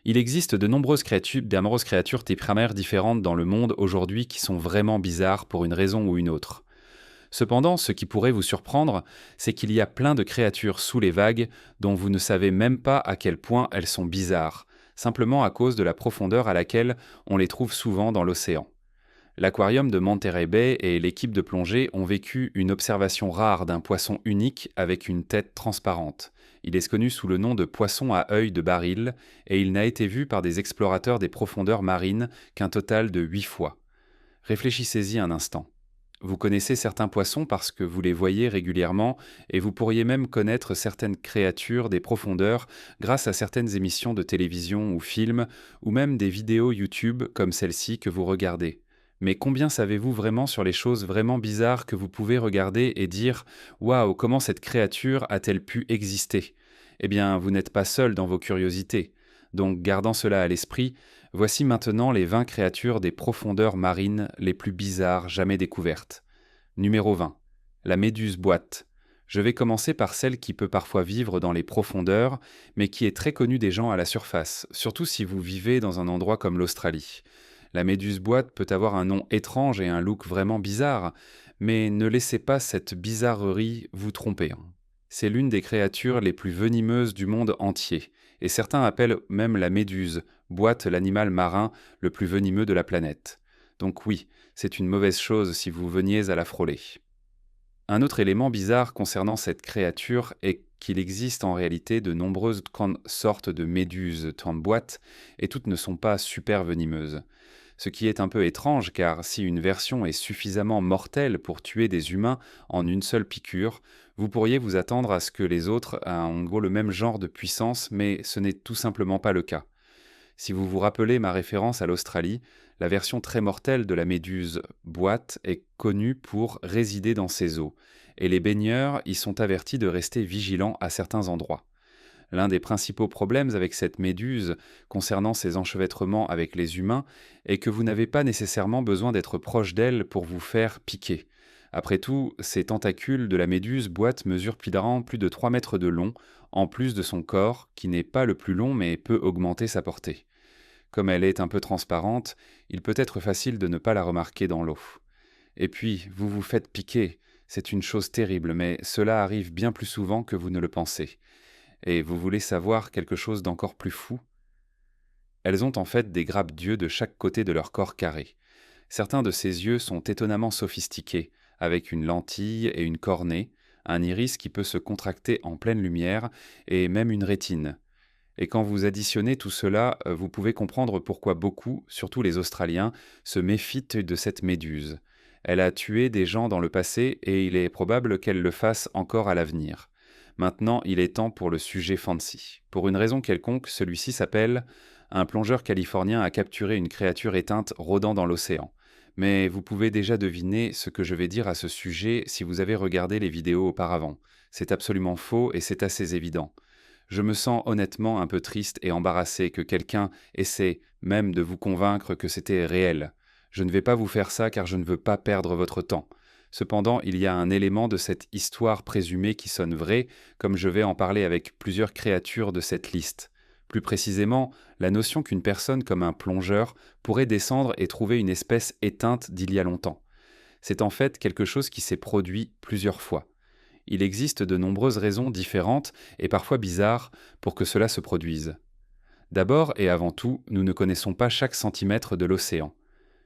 Il existe de nombreuses créatures tétraméres différentes dans le monde aujourd'hui qui sont vraiment bizarres pour une raison ou une autre. Cependant, ce qui pourrait vous surprendre, c'est qu'il y a plein de créatures sous les vagues dont vous ne savez même pas à quel point elles sont bizarres, simplement à cause de la profondeur à laquelle on les trouve souvent dans l'océan. L'aquarium de Monterey Bay et l'équipe de plongée ont vécu une observation rare d'un poisson unique avec une tête transparente. Il est connu sous le nom de poisson à œil de baril et il n'a été vu par des explorateurs des profondeurs marines qu'un total de 8 fois. Réfléchissez-y un instant. Vous connaissez certains poissons parce que vous les voyez régulièrement et vous pourriez même connaître certaines créatures des profondeurs grâce à certaines émissions de télévision ou films ou même des vidéos YouTube comme celle-ci que vous regardez. Mais combien savez-vous vraiment sur les choses vraiment bizarres que vous pouvez regarder et dire «Waouh, comment cette créature a-t-elle pu exister?» Eh bien, vous n'êtes pas seul dans vos curiosités. Donc, gardant cela à l'esprit, voici maintenant les 20 créatures des profondeurs marines les plus bizarres jamais découvertes. Numéro 20. La méduse boîte. Je vais commencer par celle qui peut parfois vivre dans les profondeurs, mais qui est très connue des gens à la surface, surtout si vous vivez dans un endroit comme l'Australie. La méduse boîte peut avoir un nom étrange et un look vraiment bizarre, mais ne laissez pas cette bizarrerie vous tromper. C'est l'une des créatures les plus venimeuses du monde entier, et certains appellent même la méduse boîte l'animal marin le plus venimeux de la planète. Donc oui, c'est une mauvaise chose si vous veniez à la frôler. Un autre élément bizarre concernant cette créature est qu'il existe en réalité de nombreuses sortes de méduses boîte et toutes ne sont pas super venimeuses. Ce qui est un peu étrange car si une version est suffisamment mortelle pour tuer des humains en une seule piqûre, vous pourriez vous attendre à ce que les autres aient en gros le même genre de puissance, mais ce n'est tout simplement pas le cas. Si vous vous rappelez ma référence à l'Australie, la version très mortelle de la méduse boîte est connue pour résider dans ces eaux, et les baigneurs y sont avertis de rester vigilants à certains endroits. L'un des principaux problèmes avec cette méduse concernant ses enchevêtrements avec les humains est que vous n'avez pas nécessairement besoin d'être proche d'elle pour vous faire piquer. Après tout, ces tentacules de la méduse boîte mesurent plus de 3 mètres de long, en plus de son corps, qui n'est pas le plus long mais peut augmenter sa portée. Comme elle est un peu transparente, il peut être facile de ne pas la remarquer dans l'eau. Et puis, vous vous faites piquer, c'est une chose terrible, mais cela arrive bien plus souvent que vous ne le pensez. Et vous voulez savoir quelque chose d'encore plus fou? Elles ont en fait des grappes d'yeux de chaque côté de leur corps carré. Certains de ces yeux sont étonnamment sophistiqués, avec une lentille et une cornée, un iris qui peut se contracter en pleine lumière, et même une rétine. Et quand vous additionnez tout cela, vous pouvez comprendre pourquoi beaucoup, surtout les Australiens, se méfient de cette méduse. Elle a tué des gens dans le passé et il est probable qu'elle le fasse encore à l'avenir. Maintenant, il est temps pour le sujet fancy. Pour une raison quelconque, celui-ci s'appelle «Un plongeur californien a capturé une créature éteinte rôdant dans l'océan». Mais vous pouvez déjà deviner ce que je vais dire à ce sujet si vous avez regardé les vidéos auparavant. C'est absolument faux et c'est assez évident. Je me sens honnêtement un peu triste et embarrassé que quelqu'un essaie même de vous convaincre que c'était réel. Je ne vais pas vous faire ça car je ne veux pas perdre votre temps. Cependant, il y a un élément de cette histoire présumée qui sonne vrai, comme je vais en parler avec plusieurs créatures de cette liste. Plus précisément, la notion qu'une personne comme un plongeur pourrait descendre et trouver une espèce éteinte d'il y a longtemps. C'est en fait quelque chose qui s'est produit plusieurs fois. Il existe de nombreuses raisons différentes et parfois bizarres pour que cela se produise. D'abord et avant tout, nous ne connaissons pas chaque centimètre de l'océan.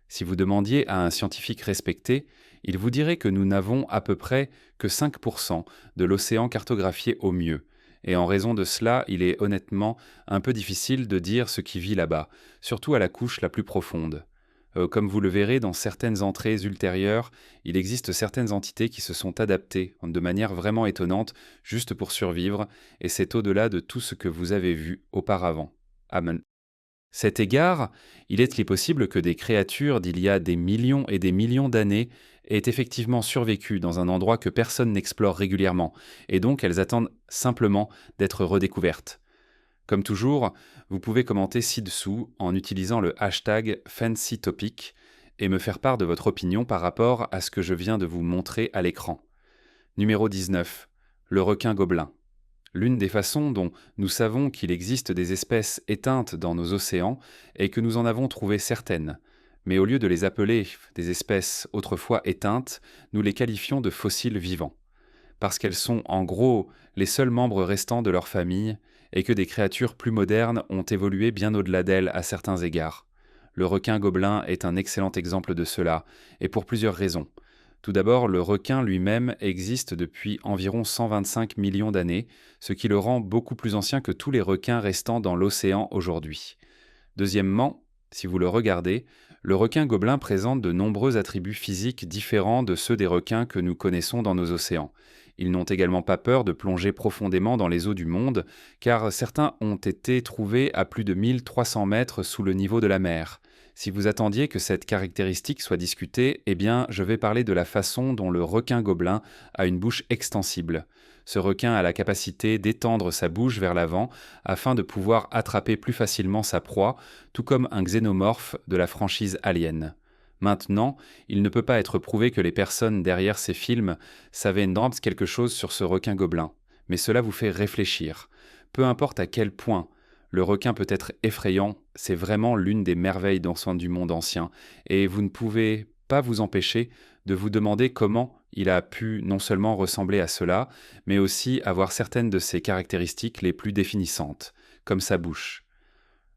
Si vous demandiez à un scientifique respecté, il vous dirait que nous n'avons à peu près que 5% de l'océan cartographié au mieux. Et en raison de cela, il est honnêtement un peu difficile de dire ce qui vit là-bas, surtout à la couche la plus profonde. Comme vous le verrez dans certaines entrées ultérieures, il existe certaines entités qui se sont adaptées de manière vraiment étonnante juste pour survivre, et c'est au-delà de tout ce que vous avez vu auparavant. Amen. Cet égard, il est possible que des créatures d'il y a des millions et des millions d'années aient effectivement survécu dans un endroit que personne n'explore régulièrement, et donc elles attendent simplement d'être redécouvertes. Comme toujours, vous pouvez commenter ci-dessous en utilisant le hashtag FancyTopic et me faire part de votre opinion par rapport à ce que je viens de vous montrer à l'écran. Numéro 19. Le requin gobelin. L'une des façons dont nous savons qu'il existe des espèces éteintes dans nos océans est que nous en avons trouvé certaines. Mais au lieu de les appeler des espèces autrefois éteintes, nous les qualifions de fossiles vivants. Parce qu'elles sont en gros les seuls membres restants de leur famille et que des créatures plus modernes ont évolué bien au-delà d'elles à certains égards. Le requin gobelin est un excellent exemple de cela, et pour plusieurs raisons. Tout d'abord, le requin lui-même existe depuis environ 125 millions d'années, ce qui le rend beaucoup plus ancien que tous les requins restants dans l'océan aujourd'hui. Deuxièmement, si vous le regardez, le requin gobelin présente de nombreux attributs physiques différents de ceux des requins que nous connaissons dans nos océans. Ils n'ont également pas peur de plonger profondément dans les eaux du monde, car certains ont été trouvés à plus de 1300 mètres sous le niveau de la mer. Si vous attendiez que cette caractéristique soit discutée, eh bien, je vais parler de la façon dont le requin gobelin a une bouche extensible. Ce requin a la capacité d'étendre sa bouche vers l'avant afin de pouvoir attraper plus facilement sa proie, tout comme un xénomorphe de la franchise Alien. Maintenant, il ne peut pas être prouvé que les personnes derrière ces films savaient quelque chose sur ce requin gobelin, mais cela vous fait réfléchir. Peu importe à quel point le requin peut être effrayant, c'est vraiment l'une des merveilles d'ensemble du monde ancien, et vous ne pouvez pas vous empêcher de vous demander comment il a pu non seulement ressembler à cela, mais aussi avoir certaines de ses caractéristiques les plus définissantes, comme sa bouche.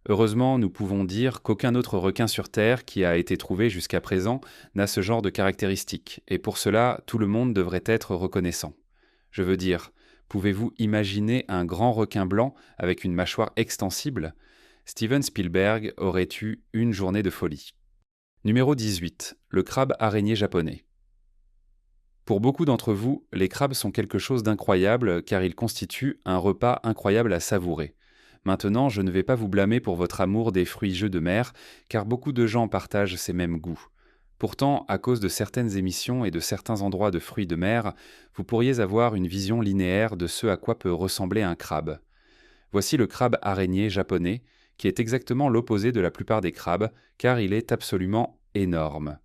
Heureusement, nous pouvons dire qu'aucun autre requin sur Terre qui a été trouvé jusqu'à présent n'a ce genre de caractéristiques, et pour cela, tout le monde devrait être reconnaissant. Je veux dire, pouvez-vous imaginer un grand requin blanc avec une mâchoire extensible? Steven Spielberg aurait eu une journée de folie. Numéro 18. Le crabe araignée japonais. Pour beaucoup d'entre vous, les crabes sont quelque chose d'incroyable car ils constituent un repas incroyable à savourer. Maintenant, je ne vais pas vous blâmer pour votre amour des fruits jeux de mer, car beaucoup de gens partagent ces mêmes goûts. Pourtant, à cause de certaines émissions et de certains endroits de fruits de mer, vous pourriez avoir une vision linéaire de ce à quoi peut ressembler un crabe. Voici le crabe araignée japonais, qui est exactement l'opposé de la plupart des crabes, car il est absolument énorme.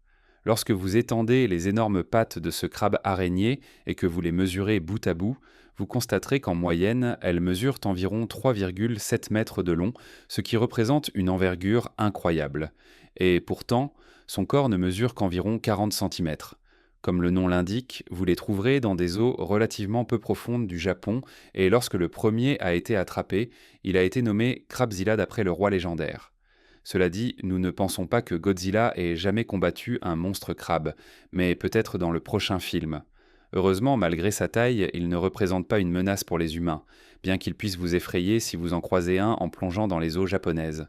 Lorsque vous étendez les énormes pattes de ce crabe araignée et que vous les mesurez bout à bout, vous constaterez qu'en moyenne, elles mesurent environ 3,7 mètres de long, ce qui représente une envergure incroyable. Et pourtant, son corps ne mesure qu'environ 40 centimètres. Comme le nom l'indique, vous les trouverez dans des eaux relativement peu profondes du Japon, et lorsque le premier a été attrapé, il a été nommé Crabzilla d'après le roi légendaire. Cela dit, nous ne pensons pas que Godzilla ait jamais combattu un monstre crabe, mais peut-être dans le prochain film. Heureusement, malgré sa taille, il ne représente pas une menace pour les humains, bien qu'il puisse vous effrayer si vous en croisez un en plongeant dans les eaux japonaises.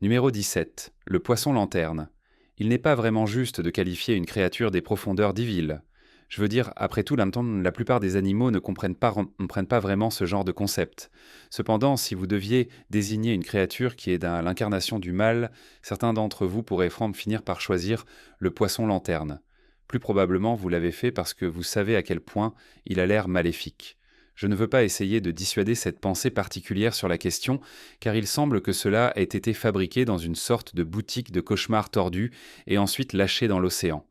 Numéro 17. Le poisson lanterne. Il n'est pas vraiment juste de qualifier une créature des profondeurs d'Evil. Je veux dire, après tout, la plupart des animaux ne comprennent pas vraiment ce genre de concept. Cependant, si vous deviez désigner une créature qui est l'incarnation du mal, certains d'entre vous pourraient finir par choisir le poisson lanterne. Plus probablement, vous l'avez fait parce que vous savez à quel point il a l'air maléfique. Je ne veux pas essayer de dissuader cette pensée particulière sur la question, car il semble que cela ait été fabriqué dans une sorte de boutique de cauchemar tordu et ensuite lâché dans l'océan.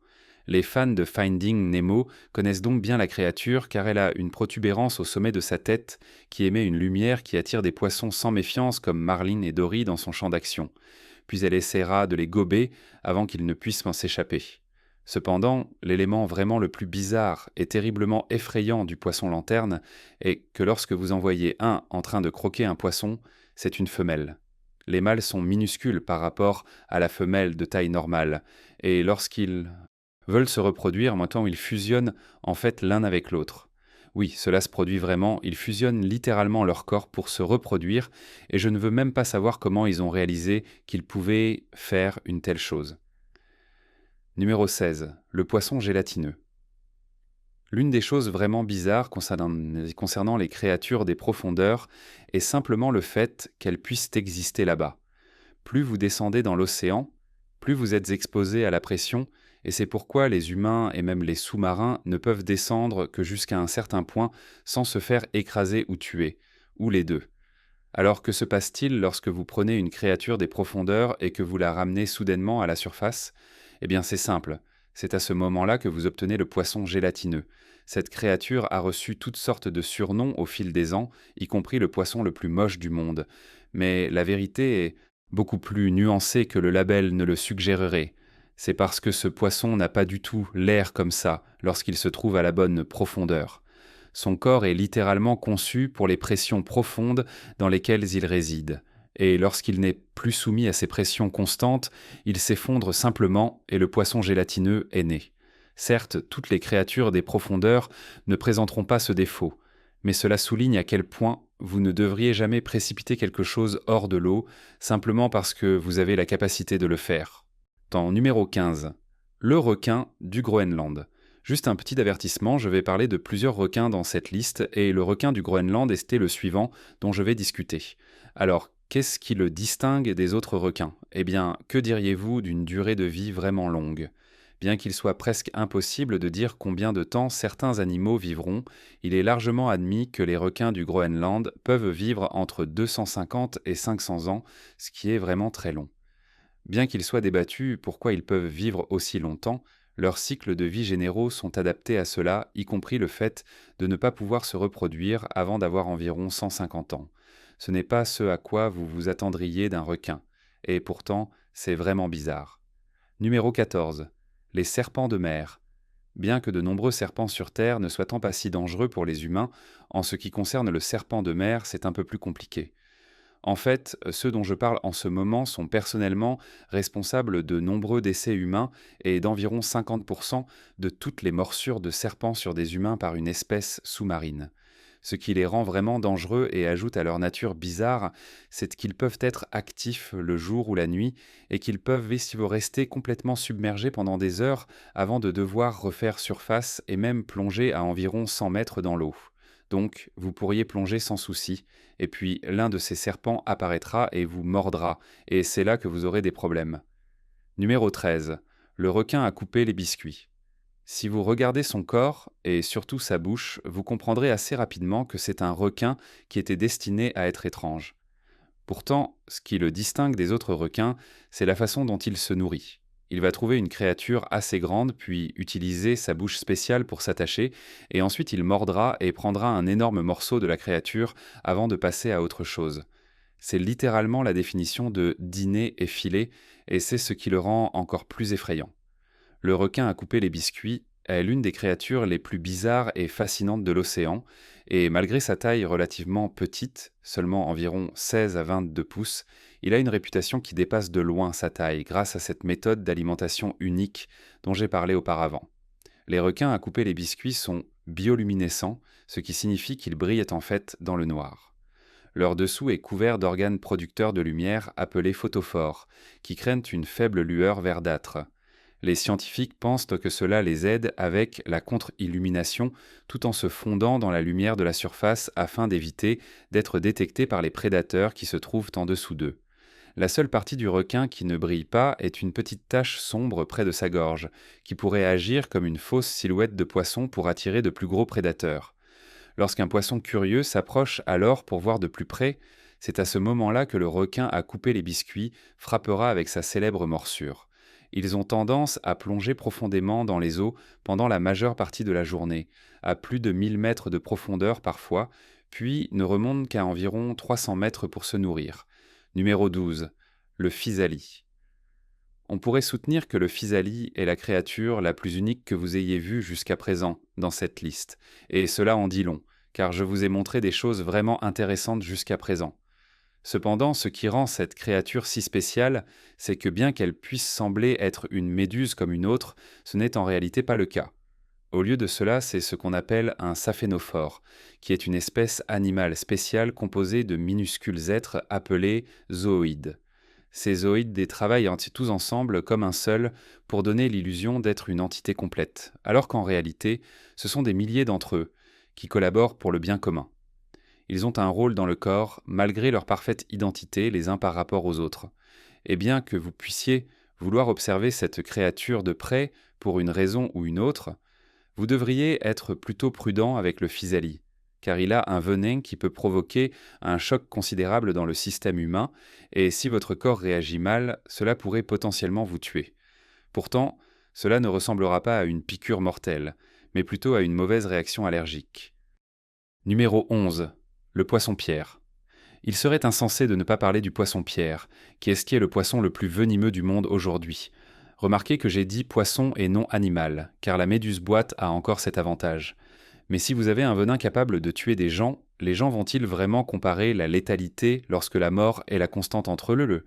Les fans de Finding Nemo connaissent donc bien la créature car elle a une protubérance au sommet de sa tête qui émet une lumière qui attire des poissons sans méfiance comme Marlin et Dory dans son champ d'action. Puis elle essaiera de les gober avant qu'ils ne puissent s'échapper. Cependant, l'élément vraiment le plus bizarre et terriblement effrayant du poisson lanterne est que lorsque vous en voyez un en train de croquer un poisson, c'est une femelle. Les mâles sont minuscules par rapport à la femelle de taille normale, et lorsqu'ils veulent se reproduire, maintenant ils fusionnent en fait l'un avec l'autre. Oui, cela se produit vraiment, ils fusionnent littéralement leur corps pour se reproduire, et je ne veux même pas savoir comment ils ont réalisé qu'ils pouvaient faire une telle chose. Numéro 16. Le poisson gélatineux. L'une des choses vraiment bizarres concernant les créatures des profondeurs est simplement le fait qu'elles puissent exister là-bas. Plus vous descendez dans l'océan, plus vous êtes exposé à la pression, et c'est pourquoi les humains et même les sous-marins ne peuvent descendre que jusqu'à un certain point sans se faire écraser ou tuer, ou les deux. Alors que se passe-t-il lorsque vous prenez une créature des profondeurs et que vous la ramenez soudainement à la surface? Eh bien c'est simple, C'est à ce moment-là que vous obtenez le poisson gélatineux. Cette créature a reçu toutes sortes de surnoms au fil des ans, y compris le poisson le plus moche du monde. Mais la vérité est beaucoup plus nuancée que le label ne le suggérerait. C'est parce que ce poisson n'a pas du tout l'air comme ça lorsqu'il se trouve à la bonne profondeur. Son corps est littéralement conçu pour les pressions profondes dans lesquelles il réside. Et lorsqu'il n'est plus soumis à ces pressions constantes, il s'effondre simplement et le poisson gélatineux est né. Certes, toutes les créatures des profondeurs ne présenteront pas ce défaut, mais cela souligne à quel point vous ne devriez jamais précipiter quelque chose hors de l'eau simplement parce que vous avez la capacité de le faire. Dans numéro 15, le requin du Groenland. Juste un petit avertissement, je vais parler de plusieurs requins dans cette liste et le requin du Groenland était le suivant dont je vais discuter. Alors, qu'est-ce qui le distingue des autres requins? Eh bien, que diriez-vous d'une durée de vie vraiment longue? Bien qu'il soit presque impossible de dire combien de temps certains animaux vivront, il est largement admis que les requins du Groenland peuvent vivre entre 250 et 500 ans, ce qui est vraiment très long. Bien qu'il soit débattu pourquoi ils peuvent vivre aussi longtemps, leurs cycles de vie généraux sont adaptés à cela, y compris le fait de ne pas pouvoir se reproduire avant d'avoir environ 150 ans. Ce n'est pas ce à quoi vous vous attendriez d'un requin, et pourtant c'est vraiment bizarre. Numéro 14. Les serpents de mer. Bien que de nombreux serpents sur Terre ne soient pas si dangereux pour les humains, en ce qui concerne le serpent de mer, c'est un peu plus compliqué. En fait, ceux dont je parle en ce moment sont personnellement responsables de nombreux décès humains et d'environ 50% de toutes les morsures de serpents sur des humains par une espèce sous-marine. Ce qui les rend vraiment dangereux et ajoute à leur nature bizarre, c'est qu'ils peuvent être actifs le jour ou la nuit et qu'ils peuvent rester complètement submergés pendant des heures avant de devoir refaire surface et même plonger à environ 100 mètres dans l'eau. Donc, vous pourriez plonger sans souci, et puis l'un de ces serpents apparaîtra et vous mordra, et c'est là que vous aurez des problèmes. Numéro 13. Le requin a coupé les biscuits. Si vous regardez son corps, et surtout sa bouche, vous comprendrez assez rapidement que c'est un requin qui était destiné à être étrange. Pourtant, ce qui le distingue des autres requins, c'est la façon dont il se nourrit. Il va trouver une créature assez grande, puis utiliser sa bouche spéciale pour s'attacher, et ensuite il mordra et prendra un énorme morceau de la créature avant de passer à autre chose. C'est littéralement la définition de dîner et filer, et c'est ce qui le rend encore plus effrayant. Le requin à couper les biscuits est l'une des créatures les plus bizarres et fascinantes de l'océan, et malgré sa taille relativement petite, seulement environ 16 à 22 pouces, il a une réputation qui dépasse de loin sa taille grâce à cette méthode d'alimentation unique dont j'ai parlé auparavant. Les requins à couper les biscuits sont bioluminescents, ce qui signifie qu'ils brillent en fait dans le noir. Leur dessous est couvert d'organes producteurs de lumière appelés photophores, qui craignent une faible lueur verdâtre. Les scientifiques pensent que cela les aide avec la contre-illumination tout en se fondant dans la lumière de la surface afin d'éviter d'être détectés par les prédateurs qui se trouvent en dessous d'eux. La seule partie du requin qui ne brille pas est une petite tache sombre près de sa gorge, qui pourrait agir comme une fausse silhouette de poisson pour attirer de plus gros prédateurs. Lorsqu'un poisson curieux s'approche alors pour voir de plus près, c'est à ce moment-là que le requin à couper les biscuits frappera avec sa célèbre morsure. Ils ont tendance à plonger profondément dans les eaux pendant la majeure partie de la journée, à plus de 1000 mètres de profondeur parfois, puis ne remontent qu'à environ 300 mètres pour se nourrir. Numéro 12. Le physalie. On pourrait soutenir que le physalie est la créature la plus unique que vous ayez vue jusqu'à présent dans cette liste, et cela en dit long, car je vous ai montré des choses vraiment intéressantes jusqu'à présent. Cependant, ce qui rend cette créature si spéciale, c'est que bien qu'elle puisse sembler être une méduse comme une autre, ce n'est en réalité pas le cas. Au lieu de cela, c'est ce qu'on appelle un saphénophore, qui est une espèce animale spéciale composée de minuscules êtres appelés zooïdes. Ces zooïdes travaillent tous ensemble comme un seul pour donner l'illusion d'être une entité complète, alors qu'en réalité, ce sont des milliers d'entre eux qui collaborent pour le bien commun. Ils ont un rôle dans le corps, malgré leur parfaite identité les uns par rapport aux autres. Et bien que vous puissiez vouloir observer cette créature de près pour une raison ou une autre, vous devriez être plutôt prudent avec le physalie, car il a un venin qui peut provoquer un choc considérable dans le système humain, et si votre corps réagit mal, cela pourrait potentiellement vous tuer. Pourtant, Cela ne ressemblera pas à une piqûre mortelle, mais plutôt à une mauvaise réaction allergique. Numéro 11. Le poisson-pierre. Il serait insensé de ne pas parler du poisson-pierre, qui est le poisson le plus venimeux du monde aujourd'hui. Remarquez que j'ai dit poisson et non animal, car la méduse boîte a encore cet avantage. Mais si vous avez un venin capable de tuer des gens, les gens vont-ils vraiment comparer la létalité lorsque la mort est la constante entre eux?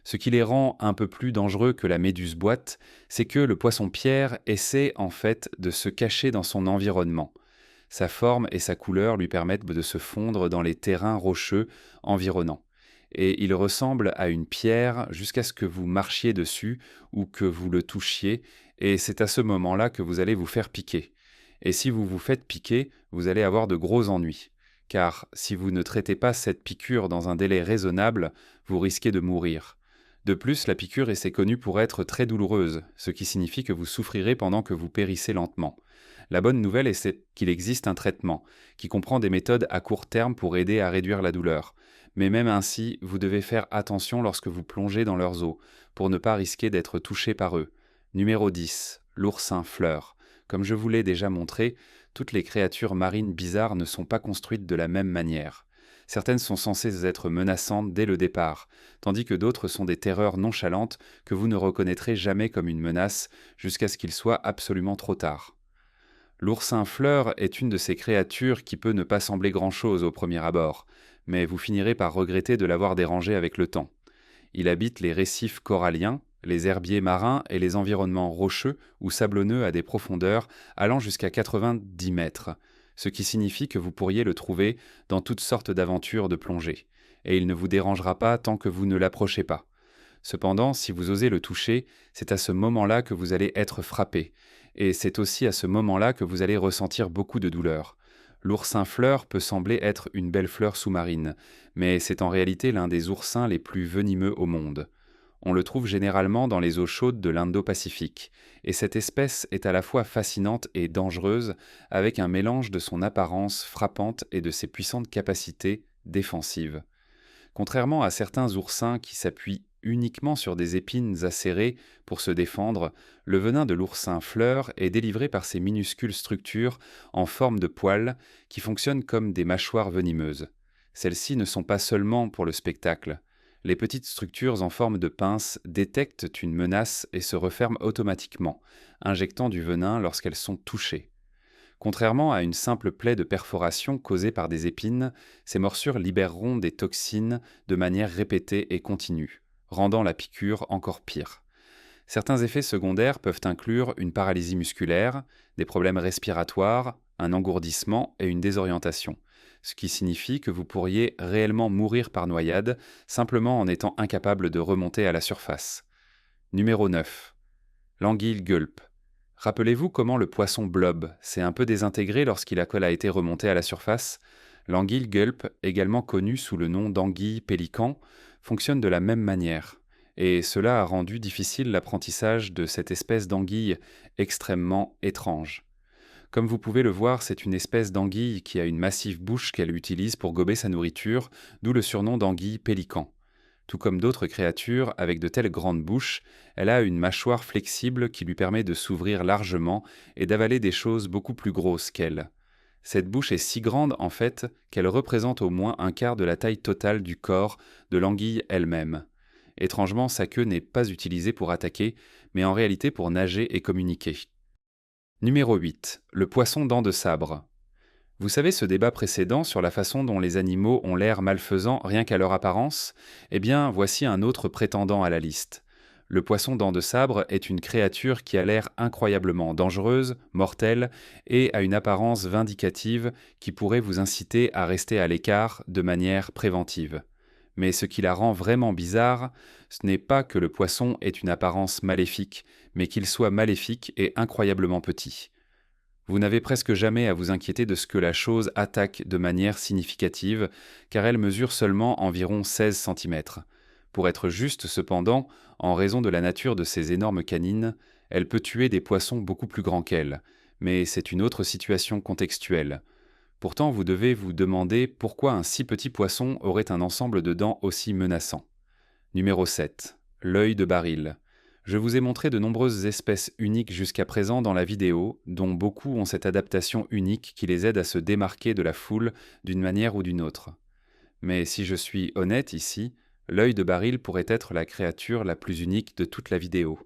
Ce qui les rend un peu plus dangereux que la méduse boîte, c'est que le poisson-pierre essaie en fait de se cacher dans son environnement. Sa forme et sa couleur lui permettent de se fondre dans les terrains rocheux environnants. Et il ressemble à une pierre jusqu'à ce que vous marchiez dessus ou que vous le touchiez, et c'est à ce moment-là que vous allez vous faire piquer. Et si vous vous faites piquer, vous allez avoir de gros ennuis. Car si vous ne traitez pas cette piqûre dans un délai raisonnable, vous risquez de mourir. De plus, la piqûre est connue pour être très douloureuse, ce qui signifie que vous souffrirez pendant que vous périssez lentement. La bonne nouvelle est qu'il existe un traitement, qui comprend des méthodes à court terme pour aider à réduire la douleur. Mais même ainsi, vous devez faire attention lorsque vous plongez dans leurs eaux, pour ne pas risquer d'être touché par eux. Numéro 10. L'oursin fleur. Comme je vous l'ai déjà montré, toutes les créatures marines bizarres ne sont pas construites de la même manière. Certaines sont censées être menaçantes dès le départ, tandis que d'autres sont des terreurs nonchalantes que vous ne reconnaîtrez jamais comme une menace jusqu'à ce qu'il soit absolument trop tard. L'oursin fleur est une de ces créatures qui peut ne pas sembler grand-chose au premier abord, mais vous finirez par regretter de l'avoir dérangé avec le temps. Il habite les récifs coralliens, les herbiers marins et les environnements rocheux ou sablonneux à des profondeurs allant jusqu'à 90 mètres, ce qui signifie que vous pourriez le trouver dans toutes sortes d'aventures de plongée, et il ne vous dérangera pas tant que vous ne l'approchez pas. Cependant, si vous osez le toucher, c'est à ce moment-là que vous allez être frappé, et c'est aussi à ce moment-là que vous allez ressentir beaucoup de douleur. L'oursin fleur peut sembler être une belle fleur sous-marine, mais c'est en réalité l'un des oursins les plus venimeux au monde. On le trouve généralement dans les eaux chaudes de l'Indo-Pacifique, et cette espèce est à la fois fascinante et dangereuse, avec un mélange de son apparence frappante et de ses puissantes capacités défensives. Contrairement à certains oursins qui s'appuient uniquement sur des épines acérées pour se défendre, le venin de l'oursin fleur est délivré par ces minuscules structures en forme de poils qui fonctionnent comme des mâchoires venimeuses. Celles-ci ne sont pas seulement pour le spectacle. Les petites structures en forme de pince détectent une menace et se referment automatiquement, injectant du venin lorsqu'elles sont touchées. Contrairement à une simple plaie de perforation causée par des épines, ces morsures libéreront des toxines de manière répétée et continue, rendant la piqûre encore pire. Certains effets secondaires peuvent inclure une paralysie musculaire, des problèmes respiratoires, un engourdissement et une désorientation, ce qui signifie que vous pourriez réellement mourir par noyade simplement en étant incapable de remonter à la surface. Numéro 9. L'anguille guelpe. Rappelez-vous comment le poisson blob s'est un peu désintégré lorsqu'il a été remonté à la surface. L'anguille guelpe, également connue sous le nom d'anguille pélican, fonctionne de la même manière. Et cela a rendu difficile l'apprentissage de cette espèce d'anguille extrêmement étrange. Comme vous pouvez le voir, c'est une espèce d'anguille qui a une massive bouche qu'elle utilise pour gober sa nourriture, d'où le surnom d'anguille pélican. Tout comme d'autres créatures avec de telles grandes bouches, elle a une mâchoire flexible qui lui permet de s'ouvrir largement et d'avaler des choses beaucoup plus grosses qu'elle. Cette bouche est si grande en fait qu'elle représente au moins un quart de la taille totale du corps de l'anguille elle-même. Étrangement, sa queue n'est pas utilisée pour attaquer, mais en réalité pour nager et communiquer. Numéro 8. Le poisson dent de sabre. Vous savez ce débat précédent sur la façon dont les animaux ont l'air malfaisants rien qu'à leur apparence? Eh bien, voici un autre prétendant à la liste. Le poisson dent de sabre est une créature qui a l'air incroyablement dangereuse, mortelle et a une apparence vindicative qui pourrait vous inciter à rester à l'écart de manière préventive. Mais ce qui la rend vraiment bizarre, ce n'est pas que le poisson ait une apparence maléfique, mais qu'il soit maléfique et incroyablement petit. Vous n'avez presque jamais à vous inquiéter de ce que la chose attaque de manière significative, car elle mesure seulement environ 16 cm. Pour être juste cependant, en raison de la nature de ses énormes canines, elle peut tuer des poissons beaucoup plus grands qu'elle, mais c'est une autre situation contextuelle. Pourtant, vous devez vous demander pourquoi un si petit poisson aurait un ensemble de dents aussi menaçant. Numéro 7. L'œil de baril. Je vous ai montré de nombreuses espèces uniques jusqu'à présent dans la vidéo, dont beaucoup ont cette adaptation unique qui les aide à se démarquer de la foule d'une manière ou d'une autre. Mais si je suis honnête ici, l'œil de Baril pourrait être la créature la plus unique de toute la vidéo.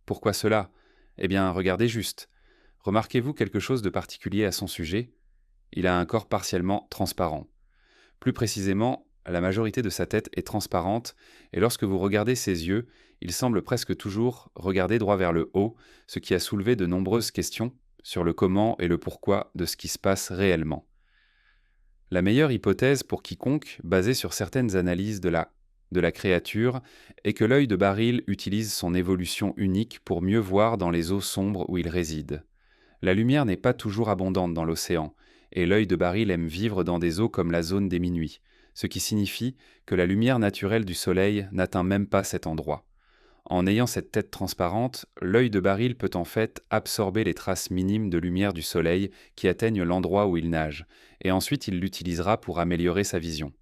Pourquoi cela? Eh bien, regardez juste. Remarquez-vous quelque chose de particulier à son sujet? Il a un corps partiellement transparent. Plus précisément, la majorité de sa tête est transparente, et lorsque vous regardez ses yeux, il semble presque toujours regarder droit vers le haut, ce qui a soulevé de nombreuses questions sur le comment et le pourquoi de ce qui se passe réellement. La meilleure hypothèse pour quiconque, basée sur certaines analyses de la créature, est que l'œil de Baril utilise son évolution unique pour mieux voir dans les eaux sombres où il réside. La lumière n'est pas toujours abondante dans l'océan, et l'œil de Baril aime vivre dans des eaux comme la zone des minuits, ce qui signifie que la lumière naturelle du soleil n'atteint même pas cet endroit. En ayant cette tête transparente, l'œil de Baril peut en fait absorber les traces minimes de lumière du soleil qui atteignent l'endroit où il nage, et ensuite il l'utilisera pour améliorer sa vision.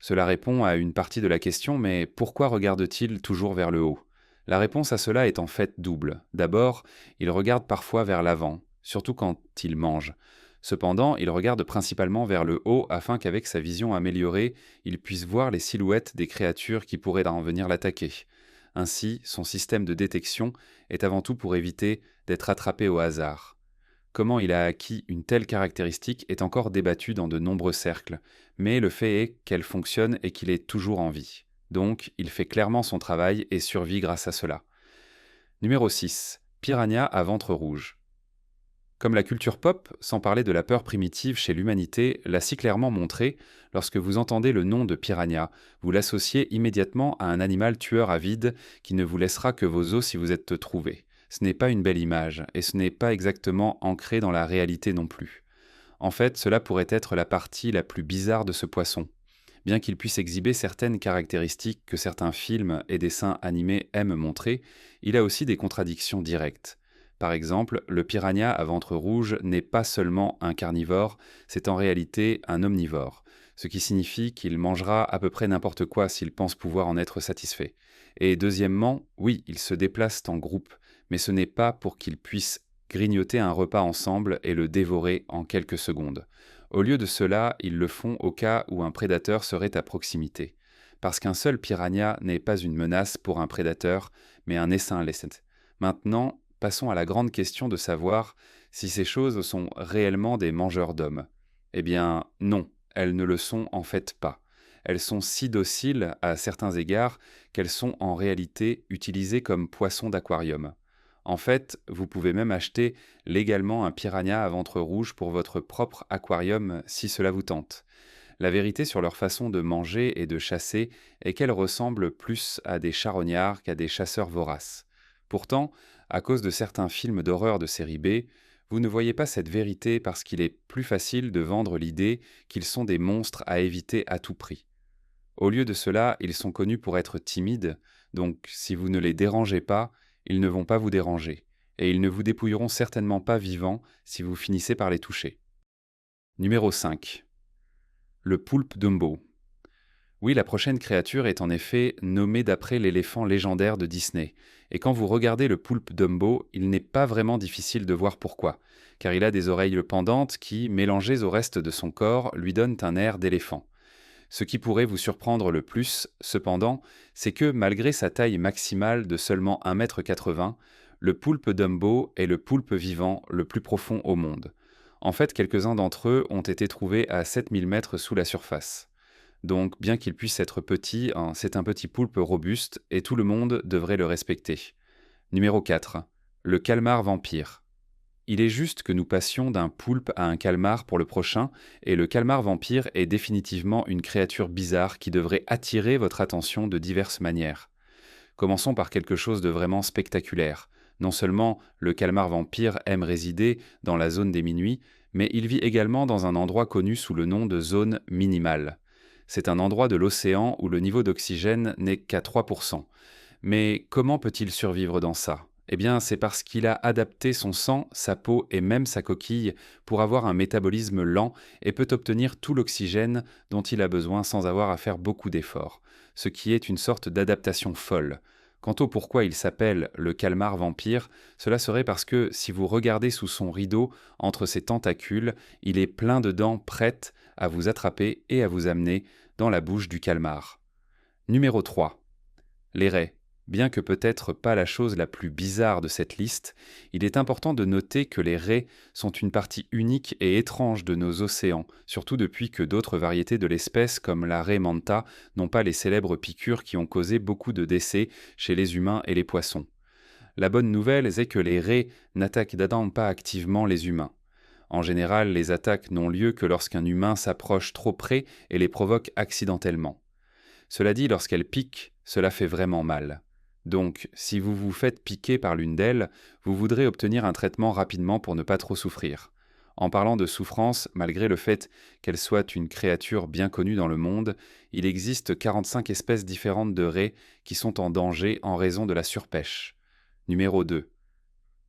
Cela répond à une partie de la question, mais pourquoi regarde-t-il toujours vers le haut? La réponse à cela est en fait double. D'abord, il regarde parfois vers l'avant, surtout quand il mange. Cependant, il regarde principalement vers le haut afin qu'avec sa vision améliorée, il puisse voir les silhouettes des créatures qui pourraient en venir l'attaquer. Ainsi, son système de détection est avant tout pour éviter d'être attrapé au hasard. Comment il a acquis une telle caractéristique est encore débattu dans de nombreux cercles, mais le fait est qu'elle fonctionne et qu'il est toujours en vie. Donc, il fait clairement son travail et survit grâce à cela. Numéro 6. Piranha à ventre rouge. Comme la culture pop, sans parler de la peur primitive chez l'humanité, l'a si clairement montré, lorsque vous entendez le nom de piranha, vous l'associez immédiatement à un animal tueur avide qui ne vous laissera que vos os si vous êtes trouvé. Ce n'est pas une belle image, et ce n'est pas exactement ancré dans la réalité non plus. En fait, cela pourrait être la partie la plus bizarre de ce poisson. Bien qu'il puisse exhiber certaines caractéristiques que certains films et dessins animés aiment montrer, il a aussi des contradictions directes. Par exemple, le piranha à ventre rouge n'est pas seulement un carnivore, c'est en réalité un omnivore, ce qui signifie qu'il mangera à peu près n'importe quoi s'il pense pouvoir en être satisfait. Et deuxièmement, oui, ils se déplacent en groupe, mais ce n'est pas pour qu'ils puissent grignoter un repas ensemble et le dévorer en quelques secondes. Au lieu de cela, ils le font au cas où un prédateur serait à proximité. Parce qu'un seul piranha n'est pas une menace pour un prédateur, mais un essaim l'est. Maintenant, passons à la grande question de savoir si ces choses sont réellement des mangeurs d'hommes. Eh bien, non, elles ne le sont en fait pas. Elles sont si dociles à certains égards qu'elles sont en réalité utilisées comme poissons d'aquarium. En fait, vous pouvez même acheter légalement un piranha à ventre rouge pour votre propre aquarium si cela vous tente. La vérité sur leur façon de manger et de chasser est qu'elles ressemblent plus à des charognards qu'à des chasseurs voraces. Pourtant, à cause de certains films d'horreur de série B, vous ne voyez pas cette vérité parce qu'il est plus facile de vendre l'idée qu'ils sont des monstres à éviter à tout prix. Au lieu de cela, ils sont connus pour être timides, donc si vous ne les dérangez pas, ils ne vont pas vous déranger, et ils ne vous dépouilleront certainement pas vivant si vous finissez par les toucher. Numéro 5. Le poulpe Dumbo. Oui, la prochaine créature est en effet nommée d'après l'éléphant légendaire de Disney, et quand vous regardez le poulpe Dumbo, il n'est pas vraiment difficile de voir pourquoi, car il a des oreilles pendantes qui, mélangées au reste de son corps, lui donnent un air d'éléphant. Ce qui pourrait vous surprendre le plus, cependant, c'est que malgré sa taille maximale de seulement 1,80 m, le poulpe Dumbo est le poulpe vivant le plus profond au monde. En fait, quelques-uns d'entre eux ont été trouvés à 7000 mètres sous la surface. Donc, bien qu'il puisse être petit, c'est un petit poulpe robuste et tout le monde devrait le respecter. Numéro 4. Le calmar vampire. Il est juste que nous passions d'un poulpe à un calmar pour le prochain, et le calmar vampire est définitivement une créature bizarre qui devrait attirer votre attention de diverses manières. Commençons par quelque chose de vraiment spectaculaire. Non seulement le calmar vampire aime résider dans la zone des minuits, mais il vit également dans un endroit connu sous le nom de zone minimale. C'est un endroit de l'océan où le niveau d'oxygène n'est qu'à 3%. Mais comment peut-il survivre dans ça ? Eh bien, c'est parce qu'il a adapté son sang, sa peau et même sa coquille pour avoir un métabolisme lent et peut obtenir tout l'oxygène dont il a besoin sans avoir à faire beaucoup d'efforts, ce qui est une sorte d'adaptation folle. Quant au pourquoi il s'appelle le calmar vampire, cela serait parce que si vous regardez sous son rideau, entre ses tentacules, il est plein de dents prêtes à vous attraper et à vous amener dans la bouche du calmar. Numéro 3. Les raies. Bien que peut-être pas la chose la plus bizarre de cette liste, il est important de noter que les raies sont une partie unique et étrange de nos océans, surtout depuis que d'autres variétés de l'espèce, comme la raie manta, n'ont pas les célèbres piqûres qui ont causé beaucoup de décès chez les humains et les poissons. La bonne nouvelle est que les raies n'attaquent pas activement les humains. En général, les attaques n'ont lieu que lorsqu'un humain s'approche trop près et les provoque accidentellement. Cela dit, lorsqu'elles piquent, cela fait vraiment mal. Donc, si vous vous faites piquer par l'une d'elles, vous voudrez obtenir un traitement rapidement pour ne pas trop souffrir. En parlant de souffrance, malgré le fait qu'elle soit une créature bien connue dans le monde, il existe 45 espèces différentes de raies qui sont en danger en raison de la surpêche. Numéro 2.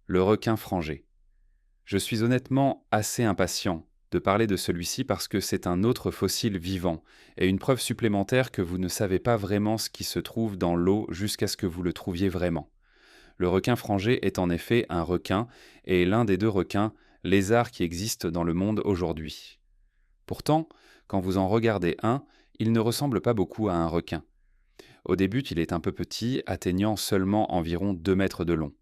Le requin frangé. Je suis honnêtement assez impatient de parler de celui-ci parce que c'est un autre fossile vivant et une preuve supplémentaire que vous ne savez pas vraiment ce qui se trouve dans l'eau jusqu'à ce que vous le trouviez vraiment. Le requin frangé est en effet un requin et l'un des deux requins lézards qui existent dans le monde aujourd'hui. Pourtant, quand vous en regardez un, il ne ressemble pas beaucoup à un requin. Au début, il est un peu petit, atteignant seulement environ 2 mètres de long.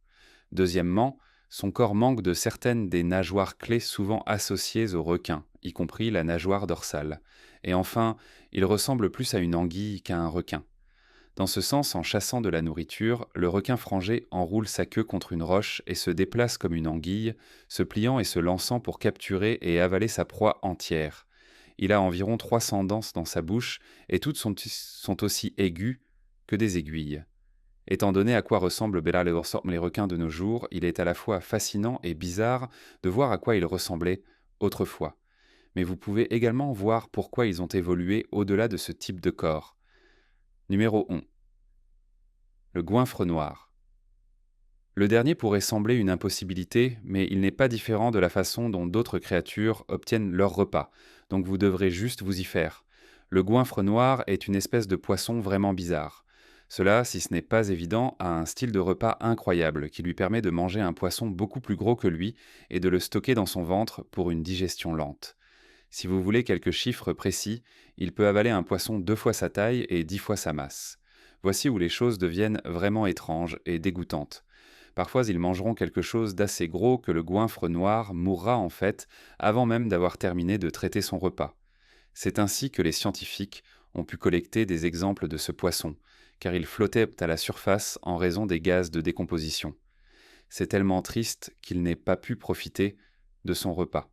Deuxièmement, son corps manque de certaines des nageoires clés souvent associées aux requins, y compris la nageoire dorsale. Et enfin, il ressemble plus à une anguille qu'à un requin. Dans ce sens, en chassant de la nourriture, le requin frangé enroule sa queue contre une roche et se déplace comme une anguille, se pliant et se lançant pour capturer et avaler sa proie entière. Il a environ 300 dents dans sa bouche et toutes sont aussi aiguës que des aiguilles. Étant donné à quoi ressemblent les requins de nos jours, il est à la fois fascinant et bizarre de voir à quoi ils ressemblaient autrefois. Mais vous pouvez également voir pourquoi ils ont évolué au-delà de ce type de corps. Numéro 1. Le goinfre noir. Le dernier pourrait sembler une impossibilité, mais il n'est pas différent de la façon dont d'autres créatures obtiennent leur repas, donc vous devrez juste vous y faire. Le goinfre noir est une espèce de poisson vraiment bizarre. Cela, si ce n'est pas évident, a un style de repas incroyable qui lui permet de manger un poisson beaucoup plus gros que lui et de le stocker dans son ventre pour une digestion lente. Si vous voulez quelques chiffres précis, il peut avaler un poisson 2 fois sa taille et 10 fois sa masse. Voici où les choses deviennent vraiment étranges et dégoûtantes. Parfois, ils mangeront quelque chose d'assez gros que le goinfre noir mourra en fait avant même d'avoir terminé de traiter son repas. C'est ainsi que les scientifiques ont pu collecter des exemples de ce poisson, car il flottait à la surface en raison des gaz de décomposition. C'est tellement triste qu'il n'ait pas pu profiter de son repas.